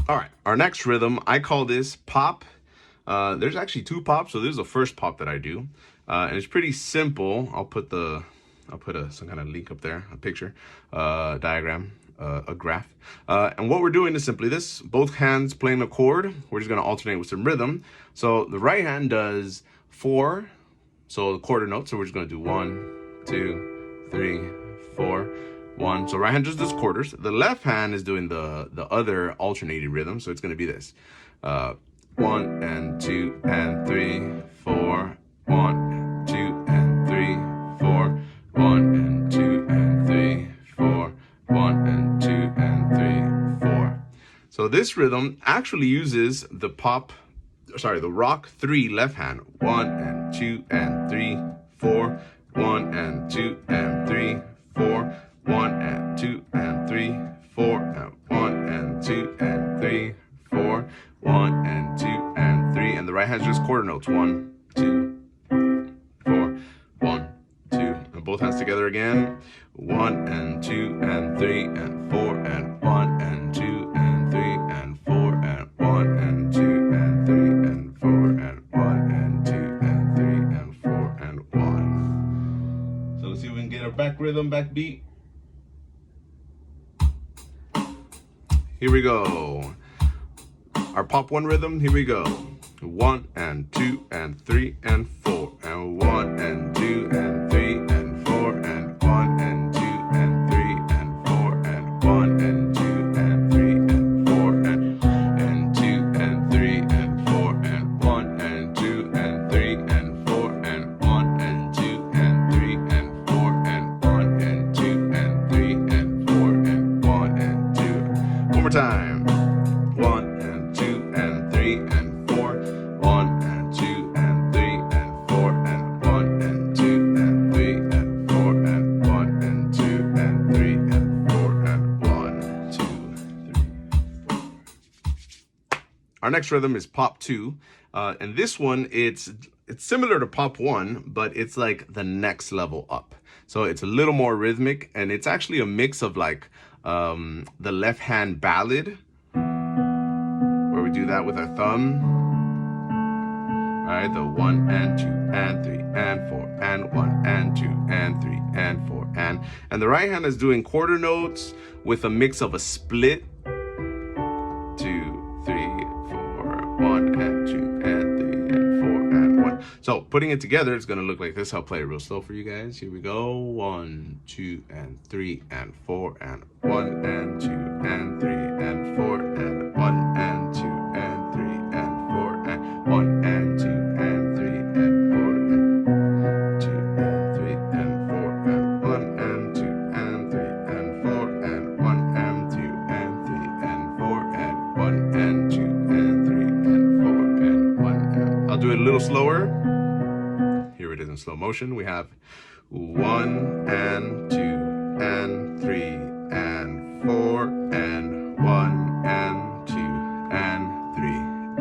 All right, our next rhythm, I call this pop. There's actually two pops, so this is the first pop that I do, and it's pretty simple. I'll put some kind of link up there, a picture, diagram, a graph, and what we're doing is simply this: both hands playing a chord. We're just gonna alternate with some rhythm. So the right hand does 4, so the quarter note. So we're just gonna do 1, 2, 3, 4. 1. So right hand just does quarters. The left hand is doing the other alternating rhythm. So it's going to be this: 1 and 2 and 3, 4. 1, 2 and 3, 4. 1 and 2 and 3, 4. 1 and 2 and 3, 4. So this rhythm actually uses the rock 3 left hand. 1 and 2 and 3, 4. 1 and 2 and 3, 4. 1 and 2 and 3, 4, and 1 and 2 and 3, 4, 1 and 2 and 3, and the right hand's just quarter notes. 1, 2, 4, 1, 2, and both hands together again. 1 and 2 and 3 and 4 and 1 and 2 and 3 and 4 and 1 and 2 and 3 and 4 and 1 and 2 and 3 and 4 and 1. So let's see if we can get our back rhythm, back beat. Here we go. Our pop 1 rhythm, here we go. 1 and 2 and 3 and 4 and 1 and 2 and 3 and 4 and 1 and 2 and 3 and 4 and 1 and 2 and 3 and 4 and 2 and 3 and 4 and 1 and 2 and 3 and 4 and 1 and 2 and 3 and 4 and 1 and 2 and 3 and 4 and 1 and 2. One more time. 1 and 2 and 3 and 4. 1 and 2 and 3 and 4 and 1 and 2 and 3 and 4 and 1 and 2 and 3 and 4 and 1, 2, 3, 4. Our next rhythm is pop 2, and this one it's similar to pop 1, but it's like the next level up. So it's a little more rhythmic, and it's actually a mix of like the left hand ballad, where we do that with our thumb. All right, the 1 and 2 and 3 and 4 and 1 and 2 and 3 and 4 and the right hand is doing quarter notes with a mix of a split. 2, 3, 4, 1 and 2 and 3 and 4 and 1. So putting it together, it's gonna look like this. I'll play it real slow for you guys. Here we go. 1, 2 and 3 and 4 and 1 and 2 and 3 and 4 and 1 and 2 and 3 and 4 and 1 and 2 and 3 and 4 and 2 and 3 and 4 and 1 and 2 and 3 and 4 and 1 and 2 and 3 and 4 and 1 and 2 and 3 and 4 and 1 and... I'll do it a little slower. Here it is in slow motion. We have 1 and 2 and 3 and 4 and 1 and 2 and 3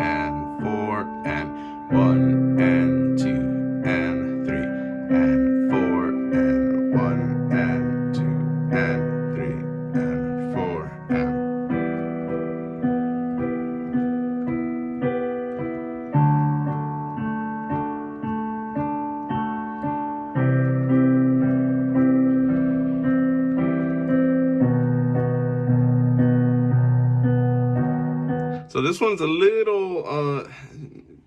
and 4 and 1 and 2 and 3 and 4 and 1 and 2 and 3 and 4 and... So this one's a little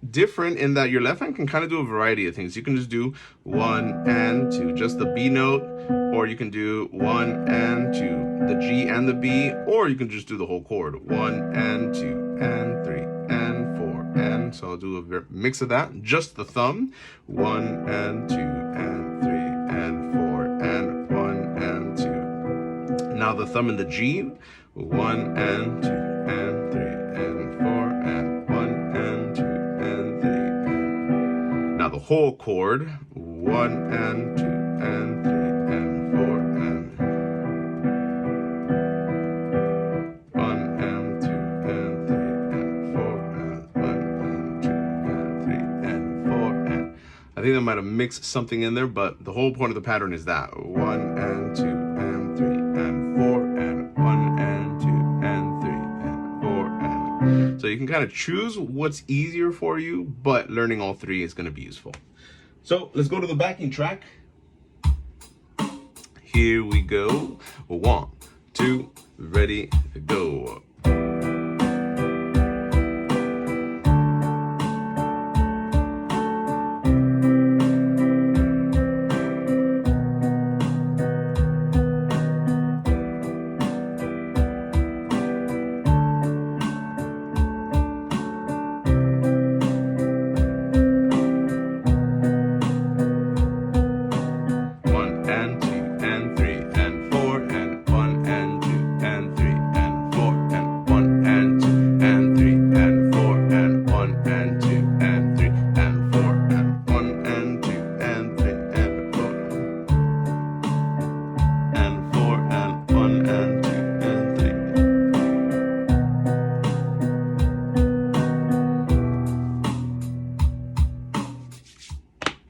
different in that your left hand can kind of do a variety of things. You can just do 1 and 2, just the B note, or you can do 1 and 2, the G and the B, or you can just do the whole chord, 1 and 2 and 3 and 4 and... So I'll do a mix of that, just the thumb, 1 and 2 and 3 and 4 and 1 and 2. Now the thumb in the G, 1 and 2 and 3 and 4 and 1 and 2 and 3 and... Now the whole chord, 1 and 2 and 3 and 4 and 1 and 2 and 3 and 4 and 1 and 2 and 3 and 4 and... I think I might have mixed something in there, but the whole point of the pattern is that 1 and 2 and 3 and 4 and 1 and 2 and 3 and 4 and So you can kind of choose what's easier for you, but learning all three is going to be useful. So let's go to the backing track. Here we go. 1, 2, ready, go.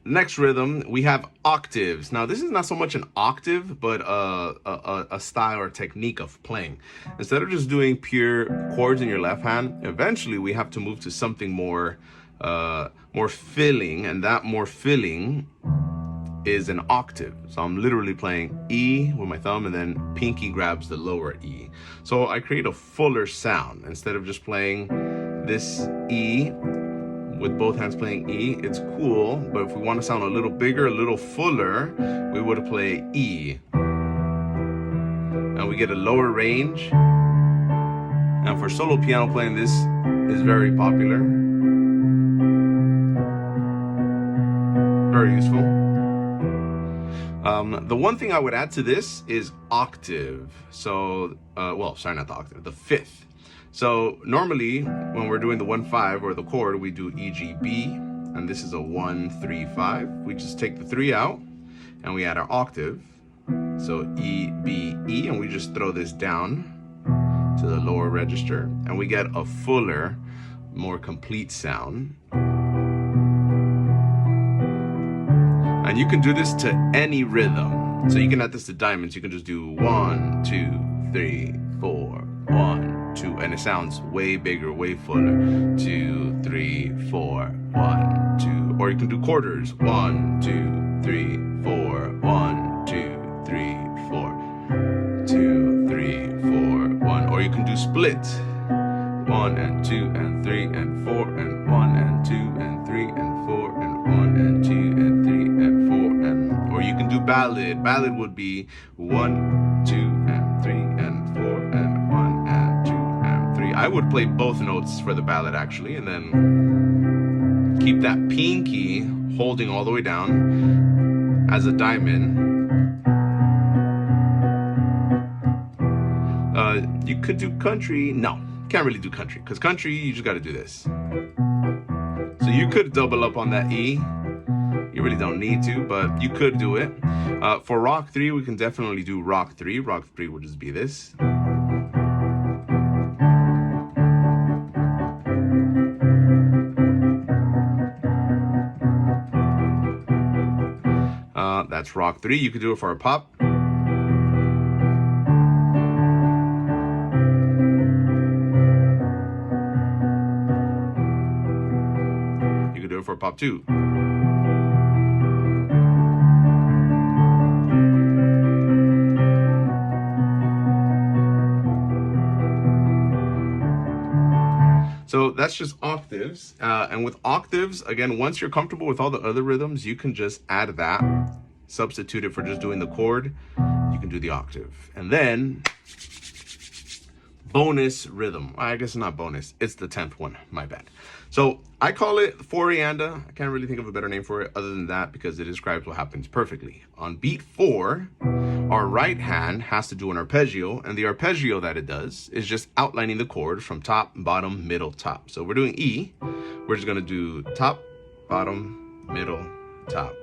Next rhythm, we have octaves. Now, this is not so much an octave, but a style or technique of playing. Instead of just doing pure chords in your left hand, eventually we have to move to something more filling, and that more filling is an octave. So I'm literally playing E with my thumb, and then pinky grabs the lower E. So I create a fuller sound. Instead of just playing this E with both hands playing E, it's cool, but if we want to sound a little bigger, a little fuller, we would play E. And we get a lower range. And for solo piano playing, this is very popular. Very useful. The one thing I would add to this is octave. So, well, sorry, not the octave, the fifth. So normally when we're doing the 1-5 or the chord, we do E, G, B, and this is a 1, 3, 5. We just take the 3 out and we add our octave. So E, B, E, and we just throw this down to the lower register, and we get a fuller, more complete sound. And you can do this to any rhythm. So you can add this to diamonds. You can just do 1, 2, 3, 4, 1, 2, and it sounds way bigger, way fuller. 2, 3, 4, 1, 2. Or you can do quarters. 1, 2, 3, 4, 1, 2, 3, 4, 2, 3, 4, 1. Or you can do split. 1 and 2 and 3 and 4 and 1 and 2 and 3 and 4 and 1 and 2 and 3 and 4 and. Or you can do ballad. Ballad would be 1, 2 and 3 and 4 and 1 and 2 and 3. I would play both notes for the ballad actually, and then keep that pinky holding all the way down as a diamond. You could do country. No, can't really do country, because country, you just got to do this. So you could double up on that E. You really don't need to, but you could do it. For rock 3, we can definitely do rock 3. Rock 3 would just be this. That's rock 3. You could do it for a pop. You could do it for a pop 2. So that's just octaves. And with octaves, again, once you're comfortable with all the other rhythms, you can just add that, substitute it for just doing the chord. You can do the octave. And then bonus rhythm. I guess it's not bonus. It's the 10th one. My bad. So I call it four-rianda. I can't really think of a better name for it other than that, because it describes what happens perfectly. On beat 4, our right hand has to do an arpeggio, and the arpeggio that it does is just outlining the chord from top, bottom, middle, top. So we're doing E. We're just going to do top, bottom, middle, top.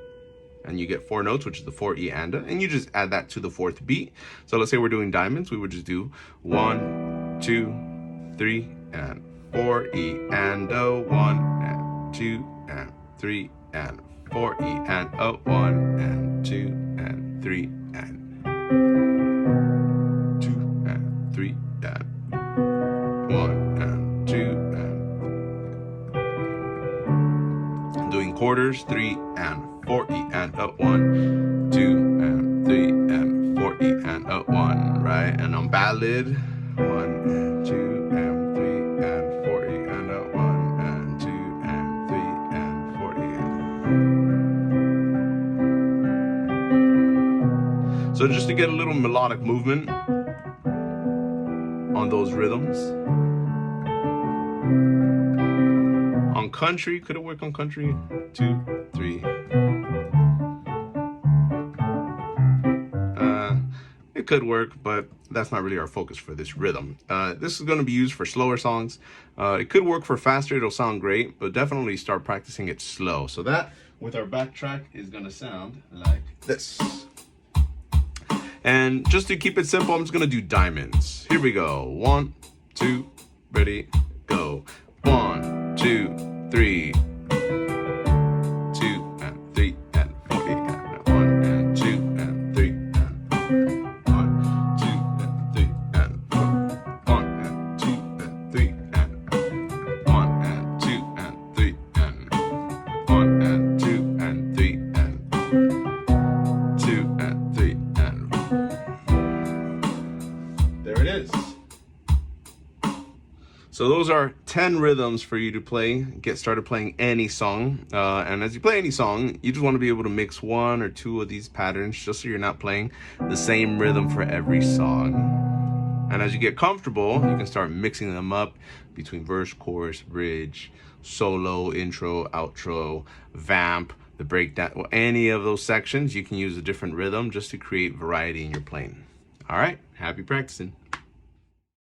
And you get 4 notes, which is the 4-rianda, and you just add that to the 4th beat. So let's say we're doing diamonds, we would just do 1, 2, 3, and 4-rianda, 1 and 2 and 3 and 4-rianda, 1 and 2 and 3 and 2 and 3 and 1 and 2 quarters, 3 and 4 E and a 1, 2 and 3 and 4 E and a 1, right? And on ballad, 1 and 2 and 3 and 4 E and a 1 and 2 and 3 and 4 E. So just to get a little melodic movement on those rhythms. On country, could it work on country? 2, 3. It could work, but that's not really our focus for this rhythm. This is going to be used for slower songs. It could work for faster, it'll sound great, but definitely start practicing it slow. So that, with our backtrack, is going to sound like this. And just to keep it simple, I'm just going to do diamonds. Here we go. 1, 2, ready, go. 1, 2, 3. 2 and 3 and 4 and 1 and 2 and 3 and 1, 2 and 3 and 4. 1 and 2 and 3 and 1 and 2 and 3 and 1 and 2 and 3 and 2 and 3 and there it is. So those are 10 rhythms for you to play, get started playing any song. And as you play any song, you just want to be able to mix 1 or 2 of these patterns just so you're not playing the same rhythm for every song. And as you get comfortable, you can start mixing them up between verse, chorus, bridge, solo, intro, outro, vamp, the breakdown, well, any of those sections. You can use a different rhythm just to create variety in your playing. All right, happy practicing.